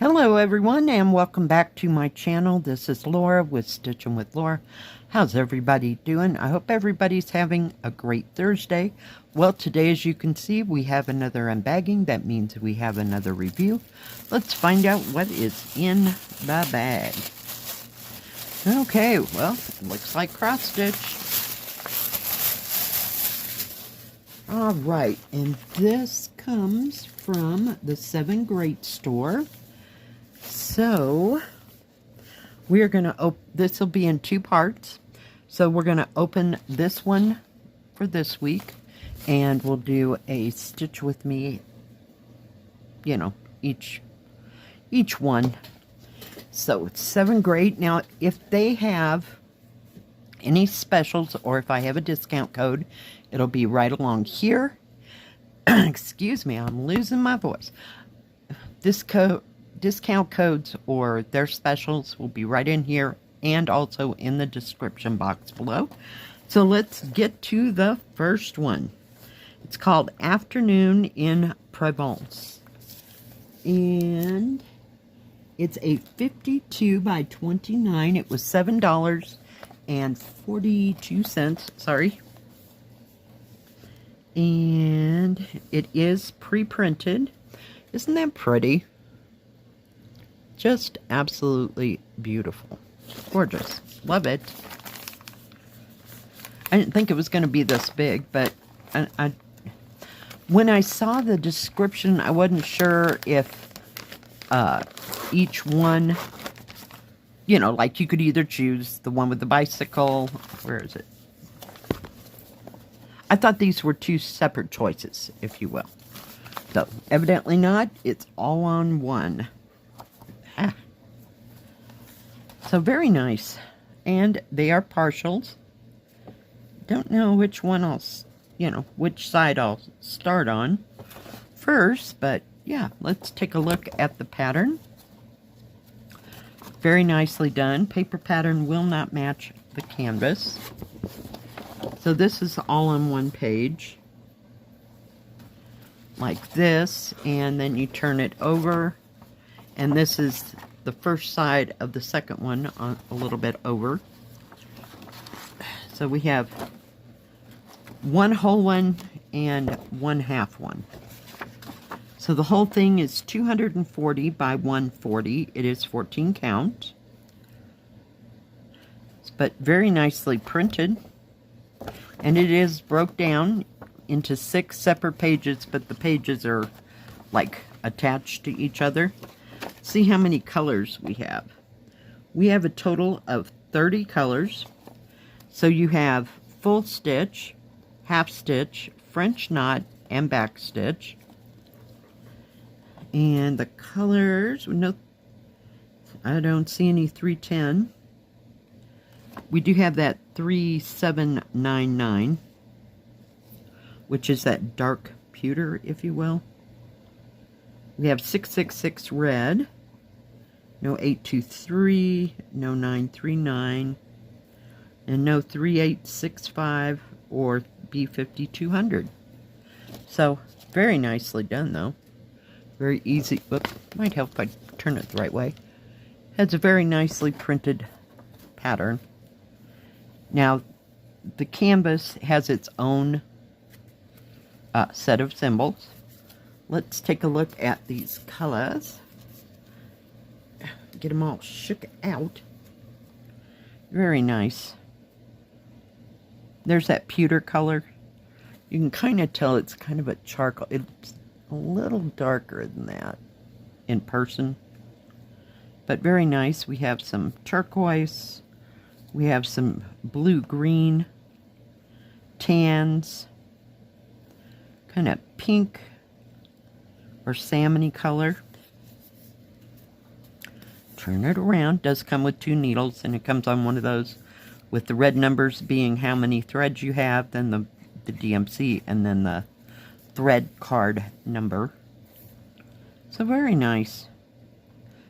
Hello everyone and welcome back to my channel. This is Laura with Stitching with Laura. How's everybody doing? I hope everybody's having a great Thursday. Well, today as you can see we have another unbagging. That means we have another review. Let's find out what is in the bag. Okay, well, it looks like cross stitch. Alright, and this comes from the SevenGreat store. So, we are going to open, this will be in two parts. So we're going to open this one for this week, and we'll do a stitch with me, you know, each one. So it's SevenGreat. Now, if they have any specials, or if I have a discount code, it'll be right along here. Excuse me, I'm losing my voice. Discount codes or their specials will be right in here and also in the description box below. So let's get to the first one. It's called Afternoon in Provence. And it's a 52 by 29. It was $7.42. Sorry. And it is pre-printed. Isn't that pretty? Just absolutely beautiful. Gorgeous. Love it. I didn't think it was going to be this big, but when I saw the description, I wasn't sure if each one, you know, like you could either choose the one with the bicycle. Where is it? I thought these were two separate choices, if you will. So, evidently not. It's all on one. So very nice, and they are partials. Don't know which one I'll, which side I'll start on first, but yeah, let's take a look at the pattern. Very nicely done. Paper pattern will not match the canvas. So this is all on one page, like this, and then you turn it over, and this is the first side of the second one on a little bit over. So we have one whole one and one half one. So the whole thing is 240 by 140. It is 14 count. But very nicely printed. And it is broke down into 6 separate pages, but the pages are like attached to each other. See how many colors we have. We have a total of 30 colors. So you have full stitch, half stitch, French knot, and back stitch. And the colors, no, I don't see any 310. We do have that 3799, which is that dark pewter, if you will. We have 666 red, no 823, no 939, and no 3865 or B5200. So, very nicely done though. Very easy. Whoops, might help if I turn it the right way. Has a very nicely printed pattern. Now, the canvas has its own set of symbols. Let's take a look at these colors. Get them all shook out. Very nice. There's that pewter color. You can kind of tell it's kind of a charcoal. It's a little darker than that in person. But very nice. We have some turquoise. We have some blue-green. Tans. Kind of pink or salmony color. Turn it around. Does come with 2 needles, and it comes on one of those with the red numbers being how many threads you have, then the DMC, and then the thread card number. So very nice.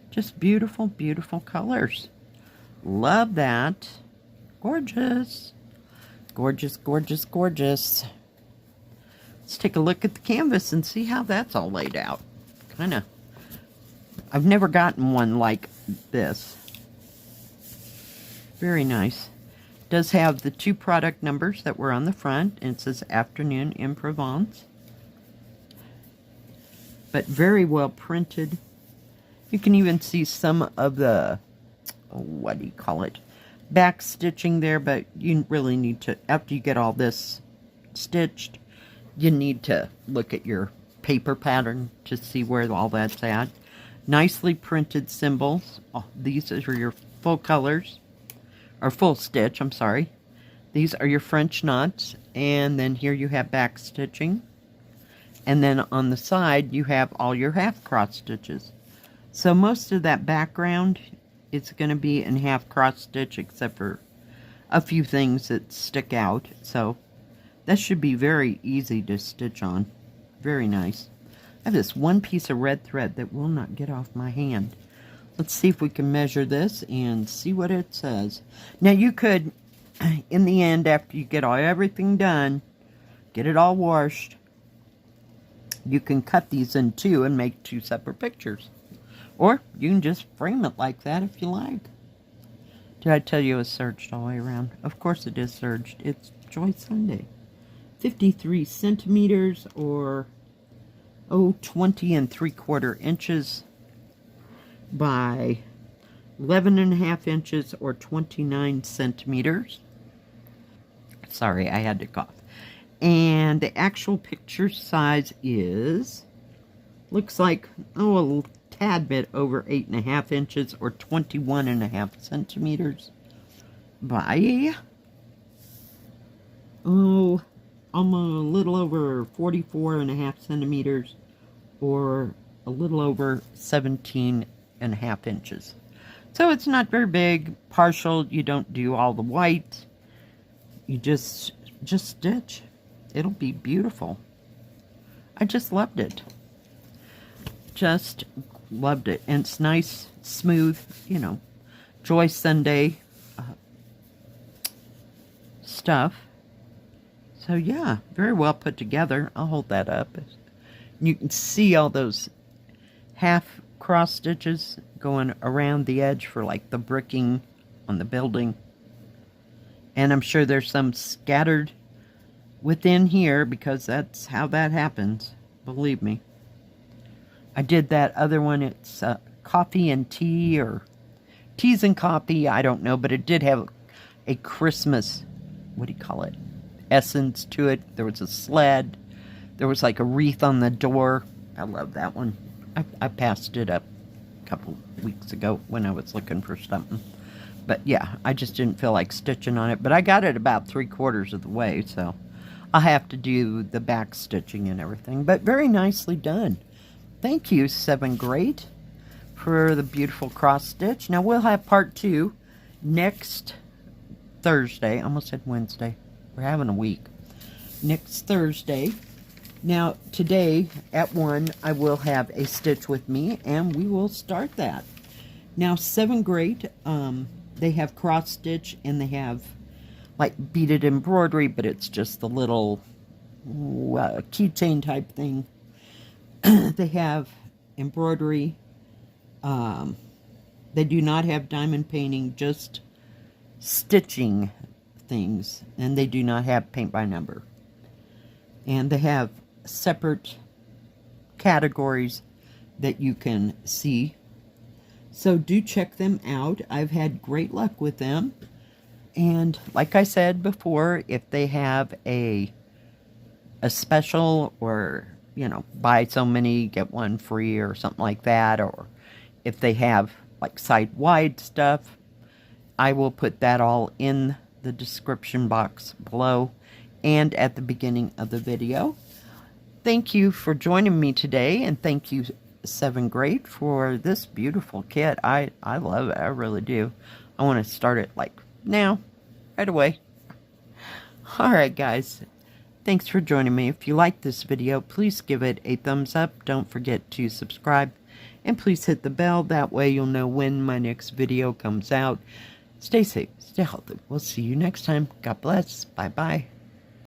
Just beautiful, beautiful colors. Love that. Gorgeous. Gorgeous, gorgeous, gorgeous. Let's take a look at the canvas and see how that's all laid out. Kind of I've never gotten one like this. Very nice. Does have the 2 product numbers that were on the front, and it says Afternoon in Provence. But very well printed. You can even see some of the, what do you call it, back stitching there, but you really need to, after you get all this stitched, you need to look at your paper pattern to see where all that's at. Nicely printed symbols. Oh, these are your full colors, or full stitch, I'm sorry. These are your French knots, and then here you have back stitching. And then on the side, you have all your half cross stitches. So most of that background is going to be in half cross stitch, except for a few things that stick out. So that should be very easy to stitch on. Very nice. I have this one piece of red thread that will not get off my hand. Let's see if we can measure this and see what it says. Now you could, in the end, after you get everything done, get it all washed, you can cut these in 2 and make 2 separate pictures. Or you can just frame it like that if you like. Did I tell you it was serged all the way around? Of course it is serged. It's Joy Sunday. 53 centimeters, or 20 3/4 inches by 11.5 inches, or 29 centimeters. Sorry, I had to cough. And the actual picture size is, looks like, a tad bit over 8.5 inches, or 21.5 centimeters by, almost a little over 44.5 centimeters, or a little over 17.5 inches. So it's not very big. Partial, you don't do all the white. You just stitch. It'll be beautiful. I just loved it. Just loved it. And it's nice, smooth, you know, Joy Sunday stuff. So yeah, very well put together. I'll hold that up. You can see all those half cross stitches going around the edge for like the bricking on the building. And I'm sure there's some scattered within here, because that's how that happens. Believe me. I did that other one. It's coffee and tea, or teas and coffee. I don't know, but it did have a Christmas, what do you call it, essence to it. There was a sled. There was like a wreath on the door. I love that one. I passed it up a couple weeks ago when I was looking for something. But yeah, I just didn't feel like stitching on it. But I got it about 3/4 of the way, so I'll have to do the back stitching and everything. But very nicely done. Thank you, SevenGreat, for the beautiful cross stitch. Now we'll have part 2 next Thursday. I almost said Wednesday. We're having a week. Next Thursday. Now today at 1 I will have a stitch with me, and we will start that. Now SevenGreat, they have cross stitch, and they have like beaded embroidery, but it's just the little keychain type thing. They have embroidery. They do not have diamond painting, just stitching things, and they do not have paint by number. And they have separate categories that you can see. So do check them out. I've had great luck with them. And like I said before, if they have a special, or, you know, buy so many, get one free, or something like that, or if they have like site-wide stuff, I will put that all in the description box below and at the beginning of the video. Thank you for joining me today, and thank you, SevenGreat, for this beautiful kit. I love it. I really do. I want to start it like now, right away. Alright guys, thanks for joining me. If you like this video, please give it a thumbs up. Don't forget to subscribe, and please hit the bell. That way you'll know when my next video comes out. Stay safe, stay healthy. We'll see you next time. God bless. Bye bye.